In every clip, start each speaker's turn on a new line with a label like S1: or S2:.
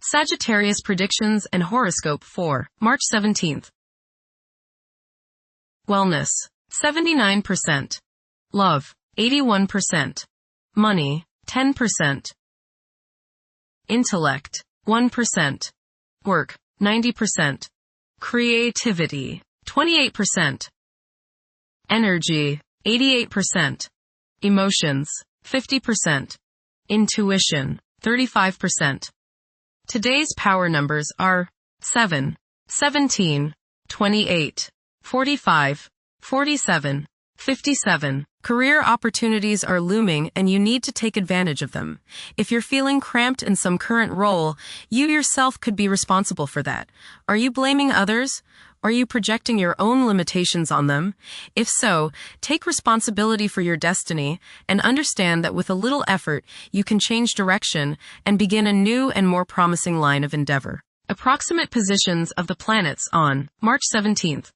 S1: Sagittarius predictions and horoscope for March 17th. Wellness, 79%. Love, 81%. Money, 10%. Intellect, 1%. Work, 90%. Creativity, 28%. Energy, 88%. Emotions, 50%. Intuition, 35%. Today's power numbers are 7, 17, 28, 45, 47, 57. Career opportunities are looming and you need to take advantage of them. If you're feeling cramped in some current role, you yourself could be responsible for that. Are you blaming others? Are you projecting your own limitations on them? If so, take responsibility for your destiny and understand that with a little effort, you can change direction and begin a new and more promising line of endeavor. Approximate positions of the planets on March 17th.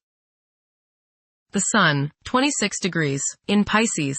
S1: The Sun, 26 degrees, in Pisces.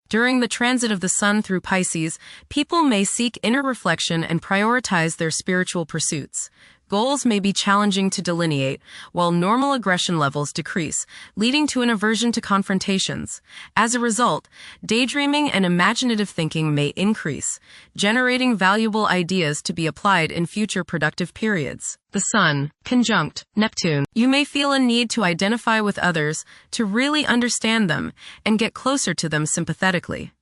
S1: During the transit of the Sun through Pisces, people may seek inner reflection and prioritize their spiritual pursuits. Goals may be challenging to delineate, while normal aggression levels decrease, leading to an aversion to confrontations. As a result, daydreaming and imaginative thinking may increase, generating valuable ideas to be applied in future productive periods. The Sun, conjunct Neptune. You may feel a need to identify with others, to really understand them, and get closer to them sympathetically.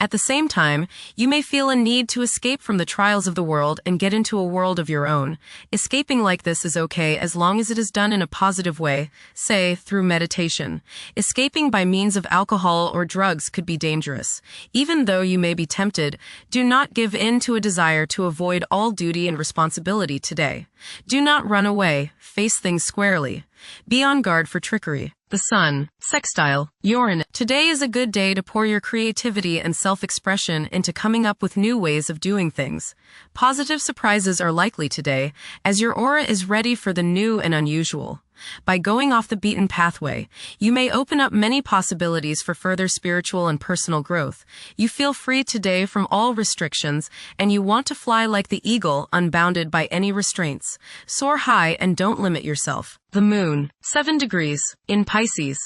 S1: At the same time, you may feel a need to escape from the trials of the world and get into a world of your own. Escaping like this is okay as long as it is done in a positive way, say, through meditation. Escaping by means of alcohol or drugs could be dangerous. Even though you may be tempted, do not give in to a desire to avoid all duty and responsibility today. Do not run away, face things squarely. Be on guard for trickery. The Sun, sextile Uranus. Today is a good day to pour your creativity and self-expression into coming up with new ways of doing things. Positive surprises are likely today, as your aura is ready for the new and unusual. By going off the beaten pathway, you may open up many possibilities for further spiritual and personal growth. You feel free today from all restrictions, and you want to fly like the eagle, unbounded by any restraints. Soar high and don't limit yourself. The Moon, 7 degrees, in Pisces.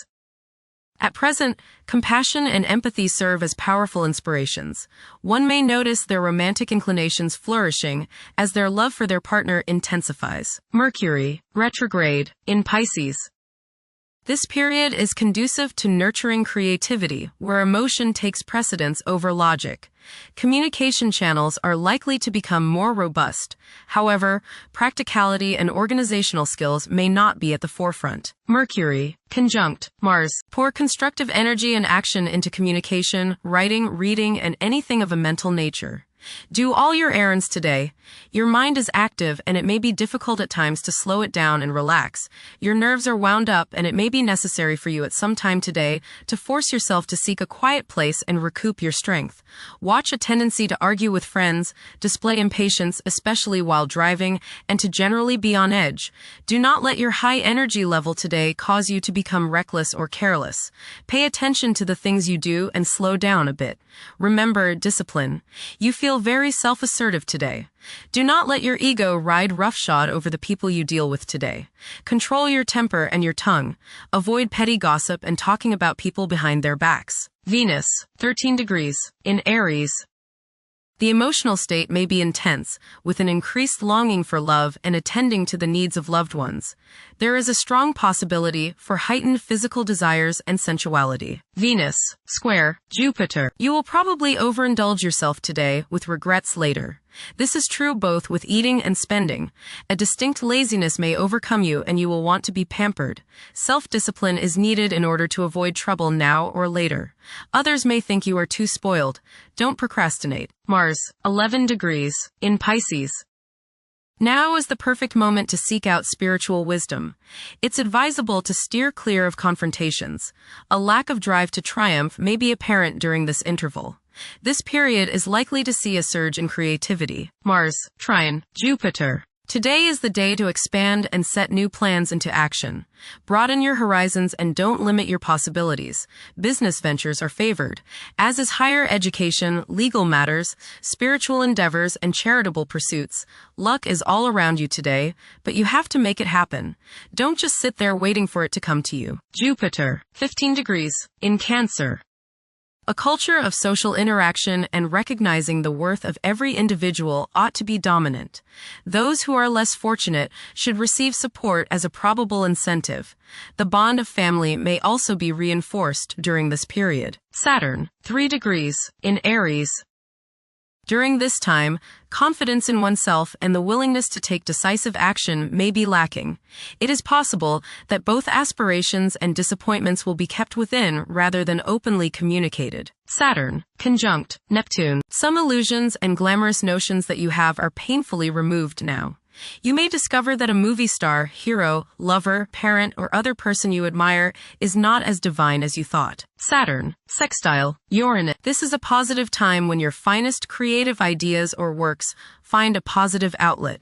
S1: At present, compassion and empathy serve as powerful inspirations. One may notice their romantic inclinations flourishing as their love for their partner intensifies. Mercury, retrograde, in Pisces. This period is conducive to nurturing creativity, where emotion takes precedence over logic. Communication channels are likely to become more robust. However, practicality and organizational skills may not be at the forefront. Mercury, conjunct Mars. Pour constructive energy and action into communication, writing, reading, and anything of a mental nature. Do all your errands today. Your mind is active and it may be difficult at times to slow it down and relax. Your nerves are wound up and it may be necessary for you at some time today to force yourself to seek a quiet place and recoup your strength. Watch a tendency to argue with friends, display impatience, especially while driving, and to generally be on edge. Do not let your high energy level today cause you to become reckless or careless. Pay attention to the things you do and slow down a bit. Remember discipline. You feel very self-assertive today. Do not let your ego ride roughshod over the people you deal with today. Control your temper and your tongue. Avoid petty gossip and talking about people behind their backs. Venus, 13 degrees, in Aries. The emotional state may be intense, with an increased longing for love and attending to the needs of loved ones. There is a strong possibility for heightened physical desires and sensuality. Venus, square Jupiter. You will probably overindulge yourself today with regrets later. This is true both with eating and spending. A distinct laziness may overcome you and you will want to be pampered. Self-discipline is needed in order to avoid trouble now or later. Others may think you are too spoiled. Don't procrastinate. Mars, 11 degrees, in Pisces. Now is the perfect moment to seek out spiritual wisdom. It's advisable to steer clear of confrontations. A lack of drive to triumph may be apparent during this interval. This period is likely to see a surge in creativity. Mars, trine Jupiter. Today is the day to expand and set new plans into action. Broaden your horizons and don't limit your possibilities. Business ventures are favored, as is higher education, legal matters, spiritual endeavors, and charitable pursuits. Luck is all around you today, but you have to make it happen. Don't just sit there waiting for it to come to you. Jupiter, 15 degrees, in Cancer. A culture of social interaction and recognizing the worth of every individual ought to be dominant. Those who are less fortunate should receive support as a probable incentive. The bond of family may also be reinforced during this period. Saturn, 3 degrees, in Aries. During this time, confidence in oneself and the willingness to take decisive action may be lacking. It is possible that both aspirations and disappointments will be kept within rather than openly communicated. Saturn, conjunct Neptune. Some illusions and glamorous notions that you have are painfully removed now. You may discover that a movie star, hero, lover, parent, or other person you admire is not as divine as you thought. Saturn, sextile Uranus. This is a positive time when your finest creative ideas or works find a positive outlet.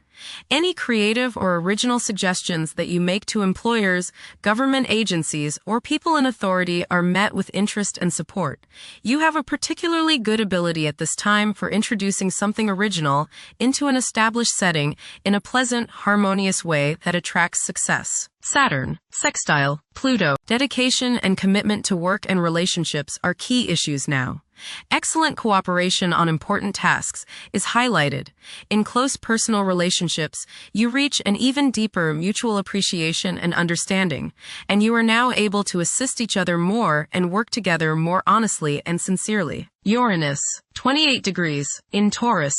S1: Any creative or original suggestions that you make to employers, government agencies, or people in authority are met with interest and support. You have a particularly good ability at this time for introducing something original into an established setting in a pleasant, harmonious way that attracts success. Saturn, sextile Pluto. Dedication and commitment to work and relationships are key issues now. Excellent cooperation on important tasks is highlighted. In close personal relationships, you reach an even deeper mutual appreciation and understanding, and you are now able to assist each other more and work together more honestly and sincerely. Uranus, 28 degrees, in Taurus.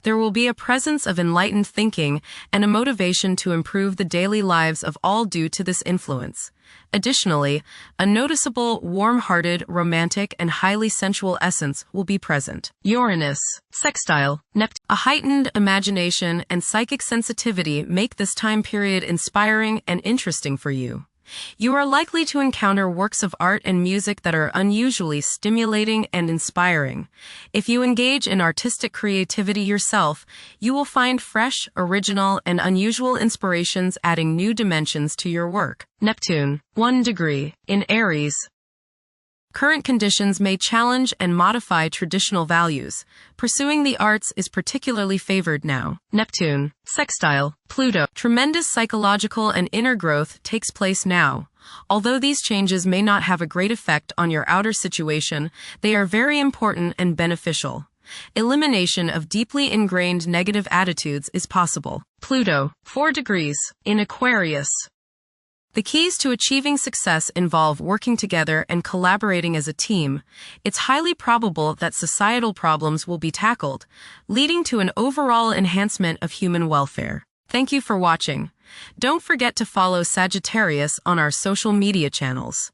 S1: There will be a presence of enlightened thinking and a motivation to improve the daily lives of all due to this influence. Additionally, a noticeable, warm-hearted, romantic, and highly sensual essence will be present. Uranus, sextile Neptune. A heightened imagination and psychic sensitivity make this time period inspiring and interesting for you. You are likely to encounter works of art and music that are unusually stimulating and inspiring. If you engage in artistic creativity yourself, you will find fresh, original, and unusual inspirations adding new dimensions to your work. Neptune, 1 degree, in Aries. Current conditions may challenge and modify traditional values. Pursuing the arts is particularly favored now. Neptune, sextile Pluto. Tremendous psychological and inner growth takes place now. Although these changes may not have a great effect on your outer situation, they are very important and beneficial. Elimination of deeply ingrained negative attitudes is possible. Pluto, 4 degrees, in Aquarius. The keys to achieving success involve working together and collaborating as a team. It's highly probable that societal problems will be tackled, leading to an overall enhancement of human welfare. Thank you for watching. Don't forget to follow Sagittarius on our social media channels.